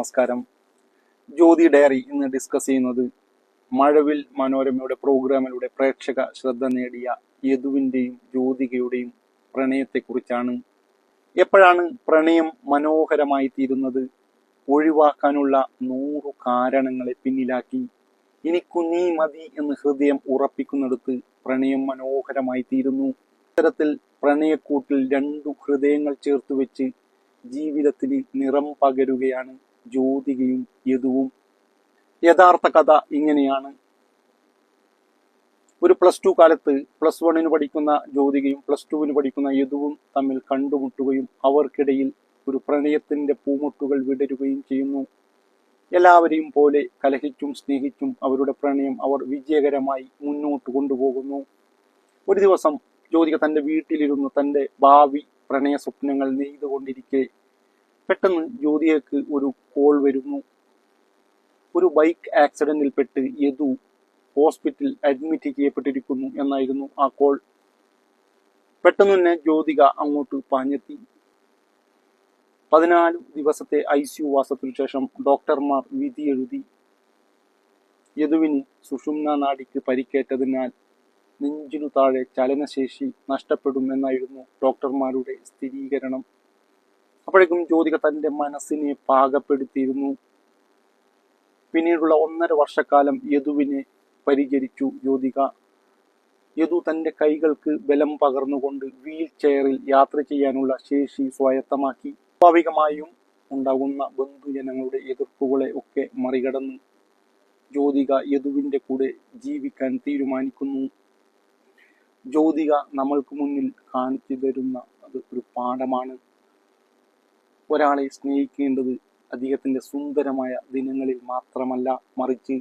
നമസ്കാരം. ജ്യോതി ഡയറി ഇന്ന് ഡിസ്കസ് ചെയ്യുന്നത് മഴവിൽ മനോരമയുടെ പ്രോഗ്രാമിലൂടെ പ്രേക്ഷക ശ്രദ്ധ നേടിയ യദുവിൻ്റെയും ജ്യോതികയുടെയും പ്രണയത്തെക്കുറിച്ചാണ്. എപ്പോഴാണ് പ്രണയം മനോഹരമായി തീരുന്നത്? ഒഴിവാക്കാനുള്ള 100 കാരണങ്ങളെ പിന്നിലാക്കി എനിക്കു നീ മതി എന്ന് ഹൃദയം ഉറപ്പിക്കുന്നിടത്ത് പ്രണയം മനോഹരമായി തീരുന്നു. ഇത്തരത്തിൽ പ്രണയക്കൂട്ടിൽ 2 ഹൃദയങ്ങൾ ചേർത്ത് വെച്ച് ജീവിതത്തിന് നിറം പകരുകയാണ് ജ്യോതികയും യദുവും. യഥാർത്ഥ കഥ ഇങ്ങനെയാണ്. ഒരു +2 കാലത്ത് +1 പഠിക്കുന്ന ജ്യോതികയും +2 പഠിക്കുന്ന യദുവും തമ്മിൽ കണ്ടുമുട്ടുകയും അവർക്കിടയിൽ ഒരു പ്രണയത്തിന്റെ പൂമുട്ടുകൾ വിടരുകയും ചെയ്യുന്നു. എല്ലാവരെയും പോലെ കലഹിച്ചും സ്നേഹിച്ചും അവരുടെ പ്രണയം അവർ വിജയകരമായി മുന്നോട്ട് കൊണ്ടുപോകുന്നു. ഒരു ദിവസം ജ്യോതിക തന്റെ വീട്ടിലിരുന്ന് തന്റെ ഭാവി പ്രണയ സ്വപ്നങ്ങൾ നെയ്തുകൊണ്ടിരിക്കെ പെട്ടെന്ന് ജ്യോതികക്ക് ഒരു കോൾ വരുന്നു. ഒരു ബൈക്ക് ആക്സിഡന്റിൽപ്പെട്ട് യദു ഹോസ്പിറ്റലിൽ അഡ്മിറ്റ് ചെയ്യപ്പെട്ടിരിക്കുന്നു എന്നായിരുന്നു ആ കോൾ. പെട്ടെന്ന് തന്നെ ജ്യോതിക അങ്ങോട്ട് പാഞ്ഞെത്തി. 14 ദിവസത്തെ ICU വാസത്തിനു ശേഷം ഡോക്ടർമാർ വിധി എഴുതി. യദുവിന് സുഷുമ്നാ നാഡിക്ക് പരിക്കേറ്റതിനാൽ നെഞ്ചിനു താഴെ ചലനശേഷി നഷ്ടപ്പെടുമെന്നായിരുന്നു ഡോക്ടർമാരുടെ സ്ഥിരീകരണം. അപ്പോഴേക്കും ജ്യോതിക തന്റെ മനസ്സിനെ പാകപ്പെടുത്തിയിരുന്നു. പിന്നീടുള്ള 1.5 വർഷക്കാലം യദുവിനെ പരിചരിച്ചു ജ്യോതിക. യദു തന്റെ കൈകൾക്ക് ബലം പകർന്നുകൊണ്ട് വീൽ ചെയറിൽ യാത്ര ചെയ്യാനുള്ള ശേഷി സ്വായത്തമാക്കി. സ്വാഭാവികമായും ഉണ്ടാകുന്ന ബന്ധുജനങ്ങളുടെ എതിർപ്പുകളെ ഒക്കെ മറികടന്ന് ജ്യോതിക യദുവിന്റെ കൂടെ ജീവിക്കാൻ തീരുമാനിക്കുന്നു. ജ്യോതിക നമ്മൾക്ക് മുന്നിൽ കാണിച്ചു തരുന്ന അത് ഒരു പാഠമാണ്. ഒരാളെ സ്നേഹിക്കേണ്ടത് അദ്ദേഹത്തിന്റെ സുന്ദരമായ ദിനങ്ങളിൽ മാത്രമല്ല, മറിച്ച്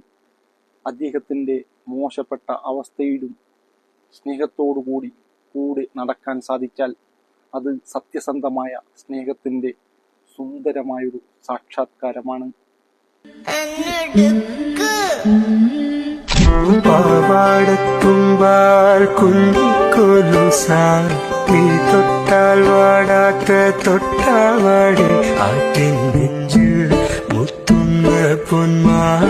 അദ്ദേഹത്തിന്റെ മോശപ്പെട്ട അവസ്ഥയിലും സ്നേഹത്തോടുകൂടി കൂടെ നടക്കാൻ സാധിച്ചാൽ അത് സത്യസന്ധമായ സ്നേഹത്തിന്റെ സുന്ദരമായൊരു സാക്ഷാത്കാരമാണ്. പാവാടത്തുമ്പാൽ കുഞ്ഞിക്കൊലുസാൻ നീ തൊട്ടാൽ വാടാത്ത തൊട്ടാൽ വാടി ആട്ടിൻ നെഞ്ചിൽ മുത്തുന്ന പൊന്മാൻ